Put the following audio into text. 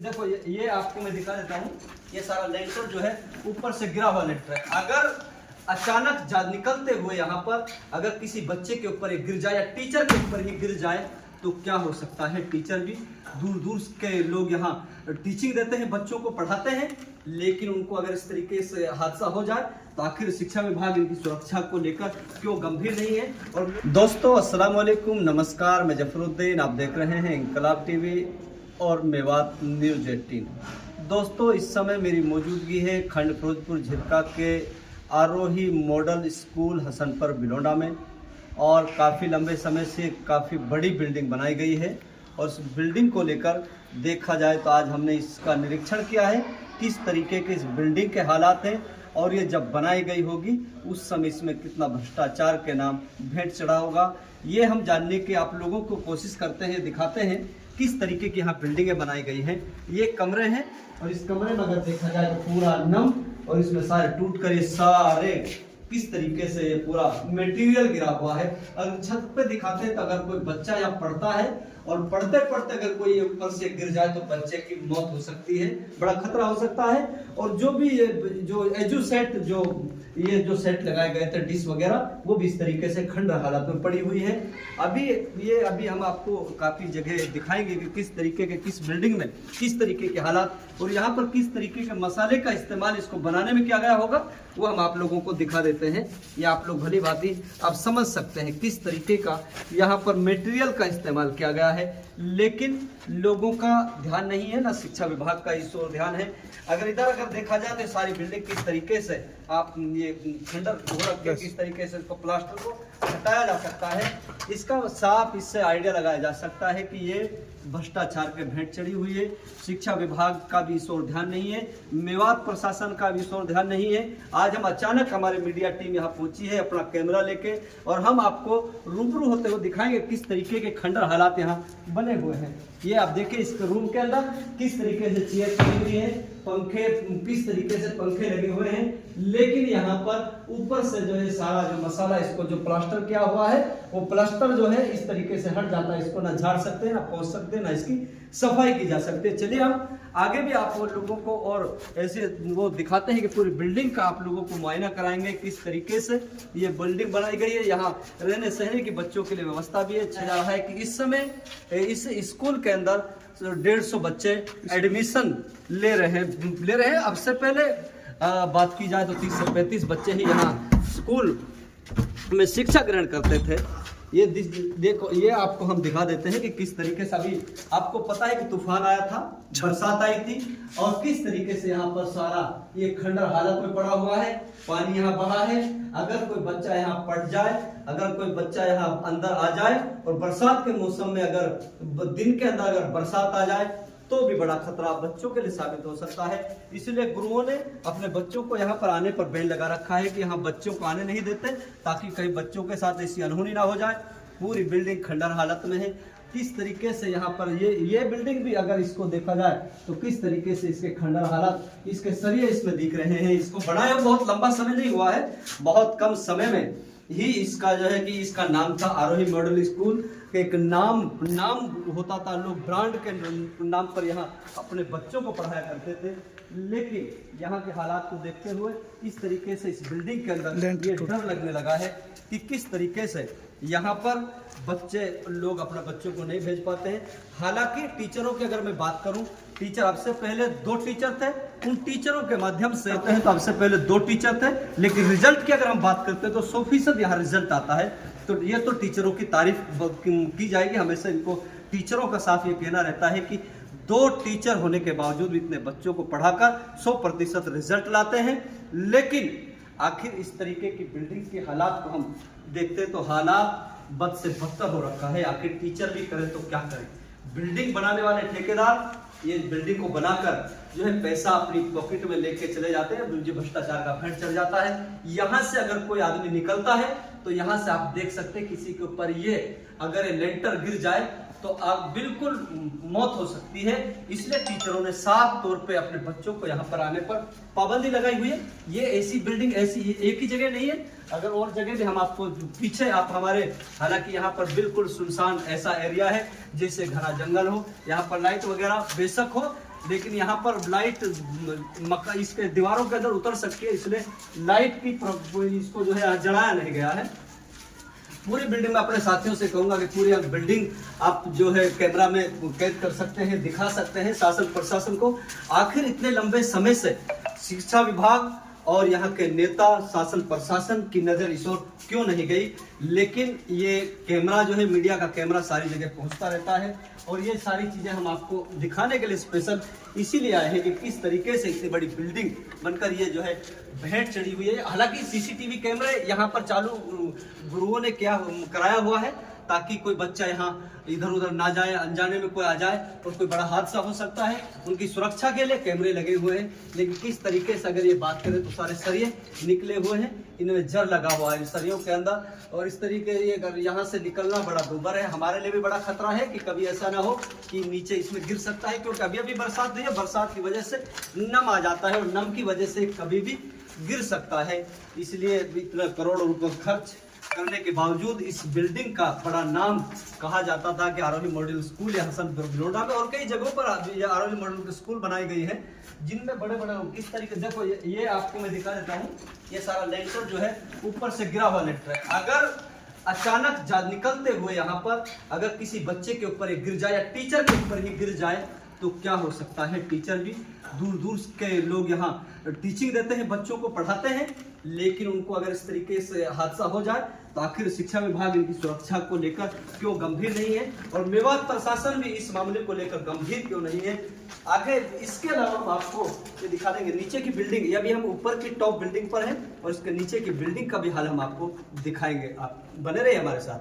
देखो ये आपको मैं दिखा देता हूँ। ये सारा लेंटर जो है ऊपर से गिरा हुआ लेंटर है। अगर अचानक निकलते हुए यहाँ पर अगर किसी बच्चे के ऊपर ये गिर जाए या टीचर के ऊपर ही गिर जाए तो क्या हो सकता है। टीचर भी दूर दूर के लोग यहाँ टीचिंग देते हैं, बच्चों को पढ़ाते हैं, लेकिन उनको अगर इस तरीके से हादसा हो जाए तो आखिर शिक्षा विभाग इनकी सुरक्षा को लेकर क्यों गंभीर नहीं है। और दोस्तों अस्सलाम वालेकुम, नमस्कार, मैं जफरुद्दीन, आप देख रहे हैं इंकलाब टीवी और मेवात न्यूज 18। दोस्तों इस समय मेरी मौजूदगी है खंड फिरोजपुर झिरका के आरोही मॉडल स्कूल हसनपुर बिलोंडा में, और काफ़ी लंबे समय से काफ़ी बड़ी बिल्डिंग बनाई गई है। और उस बिल्डिंग को लेकर देखा जाए तो आज हमने इसका निरीक्षण किया है किस तरीके के इस बिल्डिंग के हालात हैं, और ये जब बनाई गई होगी उस समय इसमें कितना भ्रष्टाचार के नाम भेंट चढ़ा होगा। ये हम जानने की आप लोगों को कोशिश करते हैं, दिखाते हैं किस तरीके की यहाँ बिल्डिंगें बनाई गई हैं। ये कमरे हैं और इस कमरे में अगर देखा जाए तो पूरा नम, और इसमें सारे टूट कर ये सारे किस तरीके से ये पूरा मटेरियल गिरा हुआ है। अगर छत पे दिखाते हैं तो अगर कोई बच्चा यहाँ पढ़ता है और पढ़ते पढ़ते अगर कोई ऊपर से गिर जाए तो बच्चे की मौत हो सकती है, बड़ा खतरा हो सकता है। और जो भी ये जो एजू सेट जो सेट लगाए गए थे डिश वगैरह, वो भी इस तरीके से खंडर हालत में पड़ी हुई है। अभी हम आपको काफी जगह दिखाएंगे कि किस तरीके के किस बिल्डिंग में किस तरीके के हालात, और यहाँ पर किस तरीके के मसाले का इस्तेमाल इसको बनाने में किया गया होगा, वो हम आप लोगों को दिखा देते हैं। ये आप लोग भली भांति आप समझ सकते हैं किस तरीके का यहाँ पर मटेरियल का इस्तेमाल किया गया है। लेकिन लोगों का ध्यान नहीं है, ना शिक्षा विभाग का इस ओर ध्यान है। अगर इधर देखा जाए तो सारी बिल्डिंग किस तरीके से आप ये खंडर हो रखे हैं, किस तरीके से इसको प्लास्टर को हटाया जा सकता है, इसका साफ इससे आइडिया लगाया जा सकता है कि ये भ्रष्टाचार के भेंट चढ़ी हुई है। शिक्षा विभाग का भी इस ओर ध्यान नहीं है, मेवात प्रशासन का भी इस ओर ध्यान नहीं है। आज हम अचानक हमारी मीडिया टीम यहाँ पहुंची है अपना कैमरा लेके, और हम आपको रूबरू होते हुए दिखाएंगे किस तरीके के खंडर हालात यहाँ बने हुए हैं। ये आप देखिए इस रूम के अंदर किस तरीके से चेयर पड़ी हुई है, पंखे किस तरीके से पंखे लगे हुए हैं, लेकिन यहाँ पर ऊपर से जो है सारा जो मसाला इसको जो प्लास्टर किया हुआ है वो प्लास्टर जो है इस तरीके से हट जाता है। इसको ना झाड़ सकते हैं, ना पोंछ सकते हैं, ना इसकी सफाई की जा सकती है। चलिए हम आगे भी आप लोगों को और ऐसे वो दिखाते हैं कि पूरी बिल्डिंग का आप लोगों को मुआयना कराएंगे किस तरीके से ये बिल्डिंग बनाई गई है। यहाँ रहने सहने की बच्चों के लिए व्यवस्था भी है। जा रहा है कि इस समय इस स्कूल के अंदर 150 बच्चे एडमिशन ले रहे हैं। अब से पहले बात की जाए तो 30 से 35 बच्चे ही यहाँ स्कूल में शिक्षा ग्रहण करते थे। ये देखो, ये आपको हम दिखा देते हैं कि किस तरीके से अभी आपको पता है कि तूफान आया था, बरसात आई थी, और किस तरीके से यहाँ पर सारा ये खंडर हालत में पड़ा हुआ है। पानी यहाँ बहा है। अगर कोई बच्चा यहाँ पड़ जाए, अगर कोई बच्चा यहाँ अंदर आ जाए, और बरसात के मौसम में अगर दिन के अंदर अगर बरसात आ जाए तो भी बड़ा खतरा बच्चों के लिए साबित हो सकता है। इसलिए गुरुओं ने अपने बच्चों को यहाँ पर आने पर बैन लगा रखा है कि यहाँ बच्चों को आने नहीं देते, ताकि कई बच्चों के साथ ऐसी अनहोनी ना हो जाए। पूरी बिल्डिंग खंडर हालत में है। किस तरीके से यहाँ पर ये बिल्डिंग भी अगर इसको देखा जाए तो किस तरीके से इसके खंडर हालात, इसके सरिये इसमें दिख रहे हैं। इसको बनाया बहुत लंबा समय नहीं हुआ है, बहुत कम समय में ही इसका जो है कि इसका नाम था आरोही मॉडल स्कूल। एक नाम होता था, लोग ब्रांड के नाम पर यहाँ अपने बच्चों को पढ़ाया करते थे। लेकिन यहाँ के हालात को देखते हुए इस तरीके से इस बिल्डिंग के अंदर ये डर लगने लगा है कि किस तरीके से यहाँ पर बच्चे लोग अपने बच्चों को नहीं भेज पाते हैं। हालांकि टीचरों की अगर मैं बात करूं, टीचर अब से पहले 2 टीचर थे, उन टीचरों के माध्यम से तो अब से पहले 2 टीचर थे, लेकिन रिजल्ट की अगर हम बात करते हैं तो 100% यहाँ रिजल्ट आता है। तो ये तो टीचरों की तारीफ की जाएगी। हमेशा इनको टीचरों का साफ ये कहना रहता है कि 2 टीचर होने के बावजूद इतने बच्चों को पढ़ाकर 100% रिजल्ट लाते हैं। लेकिन आखिर इस तरीके की बिल्डिंग के हालात को हम देखते हैं तो हालात बद से बदतर हो रखा है। आखिर टीचर भी करें तो क्या करें। बिल्डिंग बनाने वाले ठेकेदार ये बिल्डिंग को बनाकर जो है पैसा अपनी पॉकेट में लेके चले जाते हैं, जो भ्रष्टाचार का भेंट चढ़ जाता है। यहाँ से अगर कोई आदमी निकलता है तो यहाँ से आप देख सकते हैं किसी के ऊपर ये अगर लेंटर गिर जाए तो आप बिल्कुल मौत हो सकती है। इसलिए टीचरों ने साफ तौर पे अपने बच्चों को यहाँ पर आने पर पाबंदी लगाई हुई है। ये ऐसी बिल्डिंग ऐसी एक ही जगह नहीं है, अगर और जगह भी हम आपको पीछे आप हमारे, हालांकि यहाँ पर बिल्कुल सुनसान ऐसा एरिया है जैसे घना जंगल हो, यहाँ पर लाइट वगैरह बेशक हो, लेकिन यहाँ पर लाइट इसके दीवारों के अंदर उतर सकती है, इसलिए लाइट की इसको जो है जलाया नहीं गया है। पूरी बिल्डिंग में अपने साथियों से कहूंगा कि पूरी बिल्डिंग आप जो है कैमरा में कैद कर सकते हैं, दिखा सकते हैं शासन प्रशासन को। आखिर इतने लंबे समय से शिक्षा विभाग और यहाँ के नेता शासन प्रशासन की नज़र इस ओर क्यों नहीं गई, लेकिन ये कैमरा जो है, मीडिया का कैमरा सारी जगह पहुंचता रहता है और ये सारी चीज़ें हम आपको दिखाने के लिए स्पेशल इसीलिए आए हैं कि किस तरीके से इतनी बड़ी बिल्डिंग बनकर ये जो है भेंट चढ़ी हुई है। हालांकि सीसीटीवी कैमरे यहाँ पर चालू गुरुओं ने क्या कराया हुआ है ताकि कोई बच्चा यहाँ इधर उधर ना जाए, अनजाने में कोई आ जाए और कोई बड़ा हादसा हो सकता है। उनकी सुरक्षा के लिए कैमरे लगे हुए हैं, लेकिन किस तरीके से अगर ये बात करें तो सारे सरिये निकले हुए हैं, इनमें जर लगा हुआ है सरियों के अंदर। और इस तरीके से अगर यहाँ से निकलना बड़ा दूभर है, हमारे लिए भी बड़ा खतरा है कि कभी ऐसा ना हो कि नीचे इसमें गिर सकता है, क्योंकि अभी अभी बरसात हुई है, बरसात की वजह से नम आ जाता है और नम की वजह से कभी भी गिर सकता है। इसलिए इतना करोड़ों रुपए खर्च करने के बावजूद इस बिल्डिंग का बड़ा नाम कहा जाता था कि आरोही मॉडल स्कूल या हसनपुर बिलोडा में और कई जगहों पर आरोही मॉडल स्कूल बनाई गई है, जिनमें बड़े बड़े इस तरीके देखो ये आपको मैं दिखा देता हूँ। ये सारा लेंटर जो है ऊपर से गिरा हुआ लेंटर है। अगर अचानक निकलते हुए यहाँ पर अगर किसी बच्चे के ऊपर गिर जाए या टीचर के ऊपर ही गिर जाए तो क्या हो सकता है। टीचर भी दूर दूर के लोग यहाँ टीचिंग देते हैं, बच्चों को पढ़ाते हैं, लेकिन उनको अगर इस तरीके से हादसा हो जाए तो आखिर शिक्षा विभाग इनकी सुरक्षा को लेकर क्यों गंभीर नहीं है और मेवात प्रशासन भी इस मामले को लेकर गंभीर क्यों नहीं है। आगे इसके अलावा हम आपको ये दिखा देंगे नीचे की बिल्डिंग। ये अभी हम ऊपर की टॉप बिल्डिंग पर हैं और इसके नीचे की बिल्डिंग का भी हाल हम आपको दिखाएंगे। आप बने रहिए हमारे साथ।